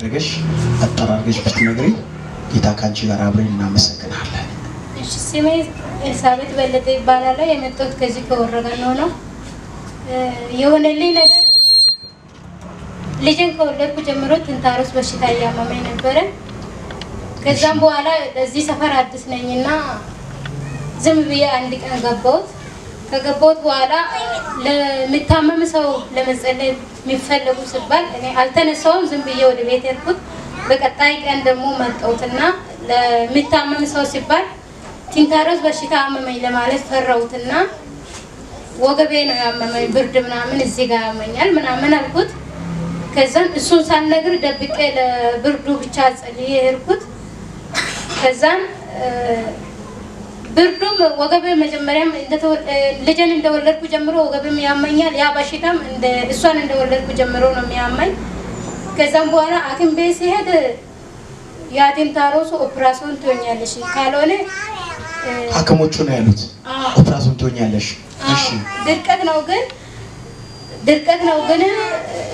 አድርገሽ አጠራርገሽ ብትነግሪ ጌታ ካንቺ ጋር አብረን እናመሰግናለን። እሺ ስሜ ኤልሳቤጥ በለጠ ይባላል። የመጣሁት ከዚህ ከወረጋኖ ነው። የሆነልኝ ነገር ልጅን ከወለድኩ ጀምሮ ትንታሮስ በሽታ እያመመኝ ነበረ። ከዛም በኋላ እዚህ ሰፈር አዲስ ነኝና ዝም ብዬ አንድ ቀን ገባሁት። ከገባሁት በኋላ ለሚታመም ሰው ለመጸለይ የሚፈልጉ ሲባል እኔ አልተነሳሁም። ዝም ብዬ ወደ ቤት ሄድኩት። በቀጣይ ቀን ደግሞ መጣሁትና ለሚታመም ሰው ሲባል ትንታሮስ በሽታ አመመኝ ለማለት ፈራሁትና ወገቤ ነው ያመመኝ፣ ብርድ ምናምን እዚህ ጋር ያመኛል ምናምን አልኩት። ከዛን እሱን ሳልነግር ደብቄ ለብርዱ ብቻ ጸልዬ ሄድኩት። ከዛን ብርዱም ወገቤ መጀመሪያም ልጅን እንደወለድኩ ጀምሮ ወገቤም ያመኛል። ያ በሽታም እሷን እንደወለድኩ ጀምሮ ነው የሚያመኝ። ከዛም በኋላ ሐኪም ቤት ሲሄድ ያ ትንታሮሱ ኦፕራሲዮን ትሆኛለሽ ካልሆነ ሐኪሞቹ ነው ያሉት ኦፕራሲዮን ትሆኛለሽ። እሺ ድርቀት ነው ግን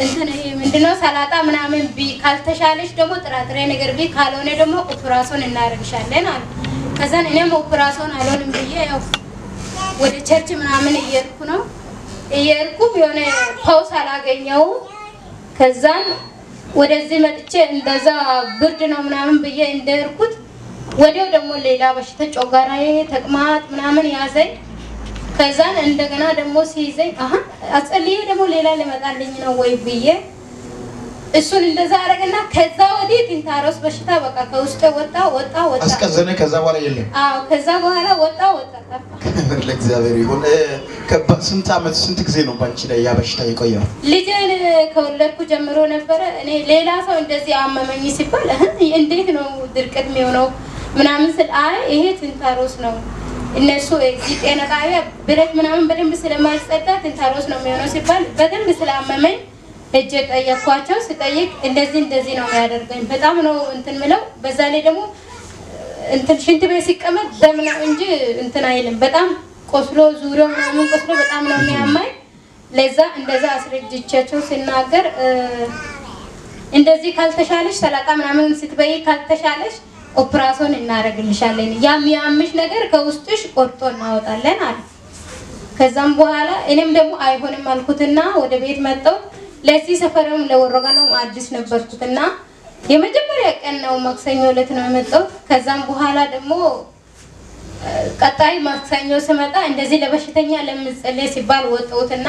እንትን ምንድነው ሰላጣ ምናምን ካልተሻለሽ ደግሞ ጥራጥሬ ነገር ካልሆነ ደግሞ ኦፕራሲዮን እናደርግሻለን አሉ። ከዛን እኔም ኦፕራሲዮን አልሆንም ብዬ ያው ወደ ቸርች ምናምን እየሄድኩም የሆነ ፓውስ አላገኘው። ከዛን ወደዚህ መጥቼ እንደዛ ብርድ ነው ምናምን ብዬ እንደሄድኩት ወዲያው ደግሞ ሌላ በሽታ ጮጋራዬ ተቅማጥ ምናምን ያዘኝ። ከዛን እንደገና ደግሞ ሲይዘኝ አጸልዬ ደግሞ ሌላ ሊመጣልኝ ነው ወይ ብዬ እሱን እንደዛ አረጋና ከዛ ወዲህ ትንታሮስ በሽታ በቃ ከውስጤ ወጣ አስቀዘነ። ከዛ በኋላ የለም። ከዛ በኋላ ወጣ ለእግዚአብሔር ይሁን። ስንት ጊዜ ነው ባንቺ ላይ ያ በሽታ የቆየው? ልጄን ከወለድኩ ጀምሮ ነበረ። እኔ ሌላ ሰው እንደዚህ አመመኝ ሲባል እንዴት ነው ድርቀት የሚሆነው ምናምን ስል ይሄ ትንታሮስ ነው እነሱ እዚህ ጤና ጣቢያ ብረት ምናምን በደንብ ስለማይጸዳ ትንታሮስ ነው የሚሆነው ሲባል በደንብ ስላመመኝ እጄ ጠየኳቸው። ስጠይቅ እንደዚህ ነው የሚያደርገኝ። በጣም ነው እንትን ምለው። በዛ ላይ ደግሞ እንትን ሽንት ቤት ሲቀመጥ ደም ነው እንጂ እንትን አይልም። በጣም ቆስሎ ዙሪያው ምናምን ቆስሎ በጣም ነው የሚያማኝ። ለዛ እንደዛ አስረጅቻቸው ሲናገር እንደዚህ ካልተሻለሽ ሰላጣ ምናምን ስትበይ ካልተሻለሽ ኦፕራሲዮን እናደርግልሻለን፣ የሚያምሽ ነገር ከውስጥሽ ቆርጦ እናወጣለን አለ። ከዛም በኋላ እኔም ደግሞ አይሆንም አልኩትና ወደ ቤት መጣሁ። ለዚህ ሰፈርም ለወረጋኖም አዲስ ነበርኩትና የመጀመሪያ ቀን ነው ማክሰኞ ዕለት ነው የመጣሁት። ከዛም በኋላ ደግሞ ቀጣይ ማክሰኞ ስመጣ እንደዚህ ለበሽተኛ ለምጸለይ ሲባል ወጣሁትና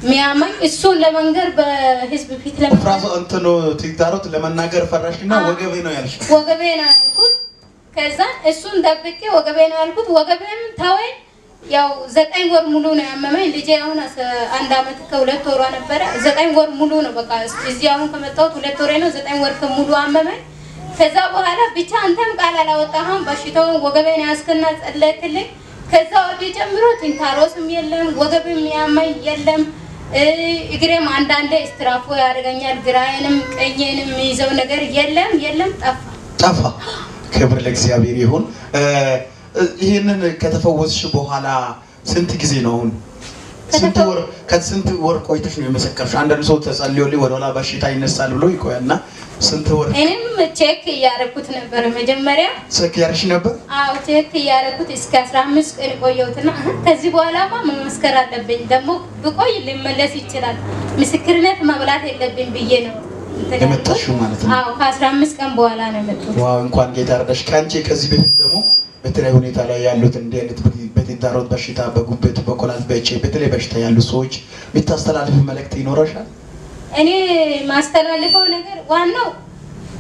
ሚያማኝ እሱን ለመንገር በህዝብ ፊት ኦፕራሲዮን እንትኑ ትንታሮስ ለመናገር ፈራሽና ወገቤ ነው ያልሽ? ወገቤ ነው ያልኩት። ከዛ እሱን ደብቄ ወገቤ ነው ያልኩት። ወገቤም ታወይ ያው 9 ወር ሙሉ ነው ያመመኝ። ልጄ አሁን 1 አመት ከ2 ወሯ ነበረ። 9 ወር ሙሉ ነው በቃ እዚህ አሁን ከመጣሁት 2 ወሬ ነው። 9 ወር ሙሉ አመመኝ። ከዛ በኋላ ብቻ አንተም ቃል አላወጣህም በሽታውን ወገቤን ያስከና ጸለይክልኝ። ከዛ ወዲህ ጀምሮ ትንታሮስም የለም ወገቤም ያመኝ የለም። እግሬም አንዳንዴ ስትራፎ ያደርገኛል። ግራዬንም ቀኝንም የሚይዘው ነገር የለም ጠፋ። ክብር ለእግዚአብሔር ይሁን። ይሄንን ከተፈወስሽ በኋላ ስንት ጊዜ ነው አሁን? ስንት ወር ቆይተሽ ነው የመሰከርሽ? አንዳንድ ሰው ተጸልዮልኝ ወደ ኋላ በሽታ ይነሳል ብሎ ይቆያልና ስንት ወር? እኔም ቼክ እያደረኩት ነበር መጀመሪያ። ቼክ ያርሽ ነበር? አዎ ቼክ እያደረኩት እስከ 15 ቀን ቆየሁትና ከዚህ በኋላማ መመስከር አለብኝ ደግሞ ብቆይ ሊመለስ ይችላል ምስክርነት መብላት የለብኝ ብዬ ነው የመጣሽው ማለት ነው? አዎ ከ15 ቀን በኋላ ነው የመጣሁት። ዋው እንኳን ጌታ ረዳሽ። ካንቺ ከዚህ በፊት ደግሞ በተለይ ሁኔታ ላይ ያሉት እንዲህ አይነት በትንታሮስ በሽታ በጉበት በኮላት በተለይ በሽታ ያሉ ሰዎች የምታስተላልፍ መልእክት ይኖርሻል? እኔ ማስተላልፈው ነገር ዋናው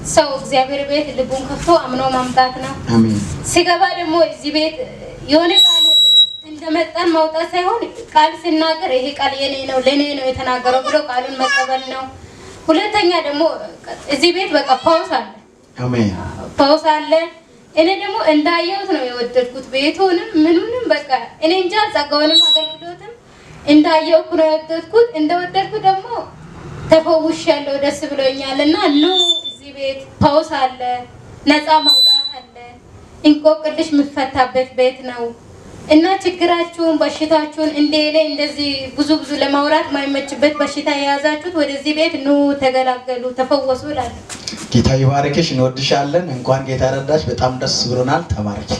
ሰው እግዚአብሔር ቤት ልቡን ከፍቶ አምኖ ማምጣት ነው። አሜን። ሲገባ ደግሞ እዚህ ቤት የሆነ ቃል እንደመጣን ማውጣት ሳይሆን ቃል ሲናገር ይሄ ቃል የኔ ነው ለኔ ነው የተናገረው ብሎ ቃሉን መቀበል ነው። ሁለተኛ ደግሞ እዚህ ቤት በቃ ፓውስ አለ። አሜን። ፓውስ አለ። እኔ ደግሞ እንዳየሁት ነው የወደድኩት ቤቱንም ምኑንም በቃ እኔ እንጃ ጸጋውንም አገልግሎትም እንዳየሁት ነው የወደድኩት። እንደወደድኩት ደግሞ ተፈውሻለሁ፣ ደስ ብሎኛልና እዚህ ቤት ፓውስ አለ፣ ነፃ መውጣት አለ፣ እንቆቅልሽ የሚፈታበት ቤት ነው እና ችግራችሁን በሽታችሁን እንደዚህ ብዙ ለማውራት ማይመችበት በሽታ የያዛችሁት ወደዚህ ቤት ኑ ተገላገሉ፣ ተፈወሱ እላለሁ። ጌታ ይባርክሽ። እንወድሻለን። እንኳን ጌታ ረዳሽ። በጣም ደስ ብሎናል። ተባረኪ።